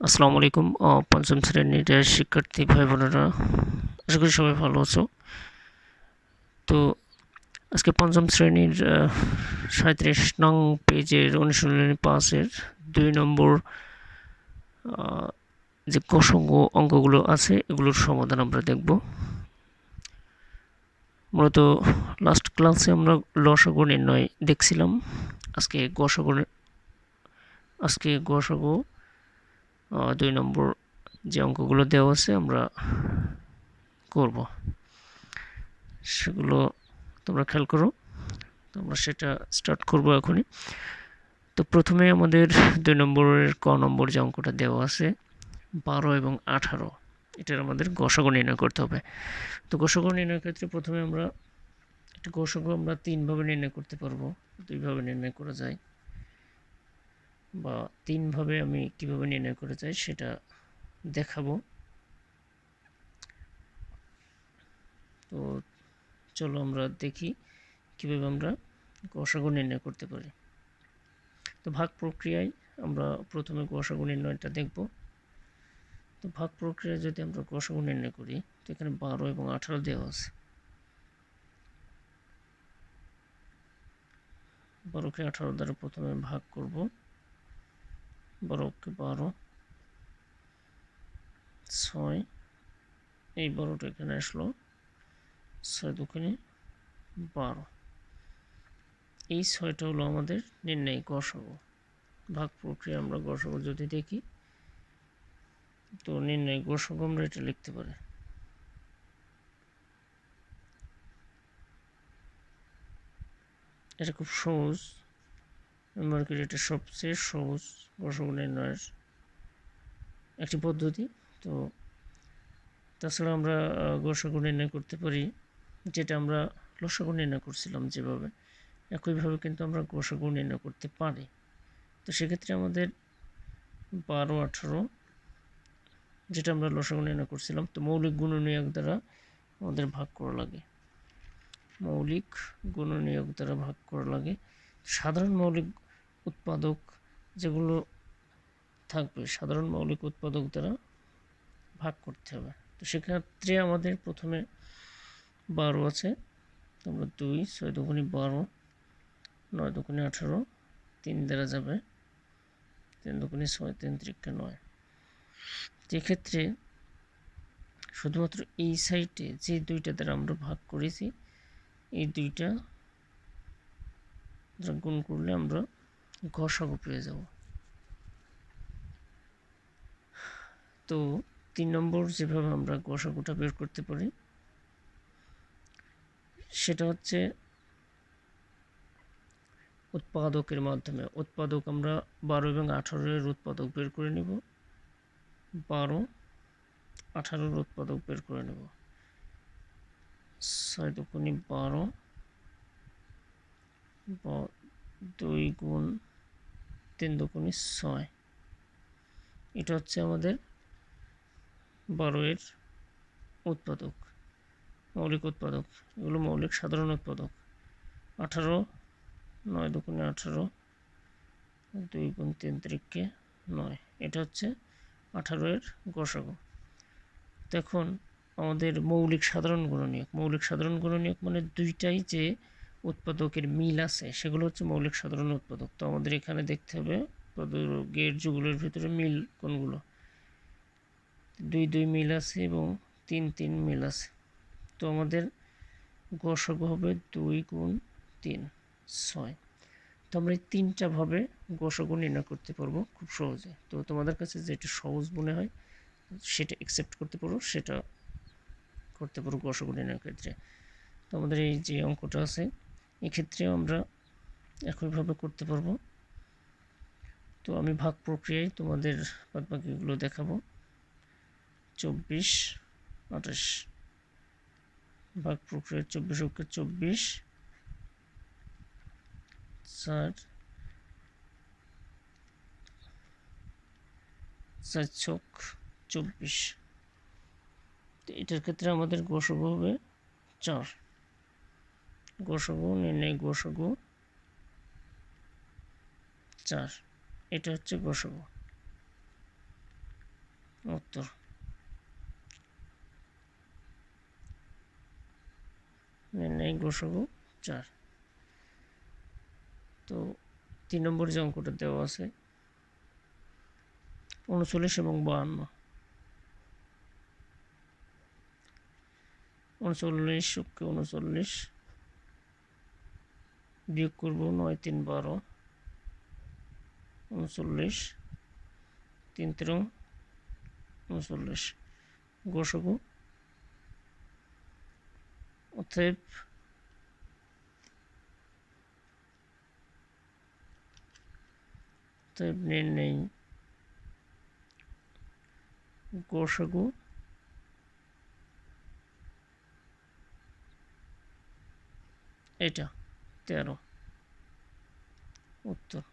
আসসালামু আলাইকুম। পঞ্চম শ্রেণীর শিক্ষার্থী ভাই বোনেরা, আশা করি সবাই ভালো আছো। তো আজকে পঞ্চম শ্রেণীর 37 নং পেজের অনুশীলনী 5-এর 2 নম্বর যে কোষাঙ্গ অঙ্কগুলো আছে এগুলোর সমাধান আমরা দেখব। মূলত লাস্ট ক্লাসে আমরা লসাগু নির্ণয় দেখছিলাম। আজকে গসাগু 2 নম্বর যে অঙ্কগুলো দেওয়া আছে আমরা করব, সেগুলো তোমরা খেয়াল করো। আমরা সেটা স্টার্ট করব এখনই। তো প্রথমে আমাদের 2 নম্বরের ক নম্বর যে অঙ্কটা দেওয়া আছে 12 এবং 18, এটার আমাদের গসাগু নির্ণয় করতে হবে। তো গসাগু নির্ণয়ের ক্ষেত্রে প্রথমে আমরা একটা গসাগু আমরা 3 ভাবে নির্ণয় করতে পারবো, 2 ভাবে নির্ণয় করা যায়, বা 3 ভাবে আমি কিভাবে নির্ণয় করা যায় সেটা দেখাবো। তো চলো আমরা দেখি কিভাবে আমরা গসাগু নির্ণয় করতে পারি। তো ভাগ প্রক্রিয়ায় আমরা প্রথমে গসাগু নির্ণয়টা দেখব। তো ভাগ প্রক্রিয়ায় যদি আমরা গসাগু নির্ণয় করি, তো এখানে 12 এবং 18 দেওয়া আছে। 12কে 18 দ্বারা প্রথমে ভাগ করব। 12কে 12, 6, এই 12টা এখানে আসলো, 6 দুগুণে 12। এই 6টা হলো আমাদের নির্ণয় গসাগু। ভাগ প্রক্রিয়া আমরা গসাগু যদি দেখি, তো নির্ণয় গসাগু আমরা এটা লিখতে পারি। এটা খুব সহজ, মার্কেটে এটা সবচেয়ে সহজ গসাগু নির্ণয়ের একটি পদ্ধতি। তো তাছাড়া আমরা গসাগু নির্ণয় করতে পারি যেটা আমরা লসাগু নির্ণয় করছিলাম যেভাবে, একইভাবে কিন্তু আমরা গসাগু নির্ণয় করতে পারি। তো সেক্ষেত্রে আমাদের 12, 18 যেটা আমরা লসাগু নির্ণয় করছিলাম, তো মৌলিক গুণনীয়ক দ্বারা আমাদের ভাগ করা লাগে। মৌলিক গুণনীয়ক দ্বারা ভাগ করা লাগে। সাধারণ মৌলিক উৎপাদক যেগুলো থাকবে, সাধারণ মৌলিক উৎপাদক দ্বারা ভাগ করতে হবে। তো সেক্ষেত্রে আমাদের প্রথমে 12 আছে, তোমরা 2, 6 দুগুণে 12, 9 দুগুণে 18, 3 দ্বারা যাবে, 3 দুগুণে 6, 3 3 9। এক্ষেত্রে শুধুমাত্র এই সাইডে যে দুইটা দ্বারা আমরা ভাগ করেছি, এই দুইটা গুণ করলে আমরা গসাগু পেয়ে যাব। তো 3 নম্বর যেভাবে আমরা গসাগুটা বের করতে পারি সেটা হচ্ছে উৎপাদকের মাধ্যমে। উৎপাদক আমরা 12 এবং 18 এর উৎপাদক বের করে নেব। 12, 18 এর উৎপাদক বের করে নেব। 6 দুগুণে 12, 2 গুণ 3 দুগুণে 6। এটা হচ্ছে আমাদের 12 এর উৎপাদক, মৌলিক উৎপাদক। এগুলো মৌলিক সাধারণ উৎপাদক। 18, 9 দুগুণে 18, 2 গুণ 3 3 9। এটা হচ্ছে 18 এর গসাগু। এখন আমাদের মৌলিক সাধারণ গুণনীয়ক। মৌলিক সাধারণ গুণনীয়ক মানে দুইটাই যে উৎপাদকের মিল আছে সেগুলো হচ্ছে মৌলিক সাধারণ উৎপাদক। তো আমাদের এখানে দেখতে হবে উৎপাদকের যুগলের ভিতরে মিল কোনগুলো। 2 2 মিল আছে এবং 3 3 মিল আছে। তো আমাদের গসাগু হবে 2 গুণ 3, 6। তো আমরা এই 3টা ভাবে গসাগু নির্ণয় করতে পারবো খুব সহজে। তো তোমাদের কাছে যেটা সহজ মনে হয় সেটা অ্যাকসেপ্ট করতে পারো, সেটা করতে পারো গসাগু নির্ণয়ের ক্ষেত্রে। তো আমাদের এই যে অঙ্কটা আছে এক্ষেত্রেও আমরা একইভাবে করতে পারবো। তো আমি ভাগ প্রক্রিয়ায় তোমাদের বাদবাকিগুলো দেখাবো। 24, 28 ভাগ প্রক্রিয়া। 24 ওকে 24, 4 4 24। তো এটার ক্ষেত্রে আমাদের গসাগু হবে 4। গসাগু নির্ণয় গসাগু 4, এটা হচ্ছে গসাগু। উত্তর। নির্ণয় গসাগু 4। তো 3 নম্বর যে অঙ্কটা দেওয়া আছে 39 এবং 52। 39 কে 39 বিয়োগ করব, 9 3 12, 39 3 3 39 গসাগু। অতএব নির্ণয় গসাগু এটা 13। উত্তর।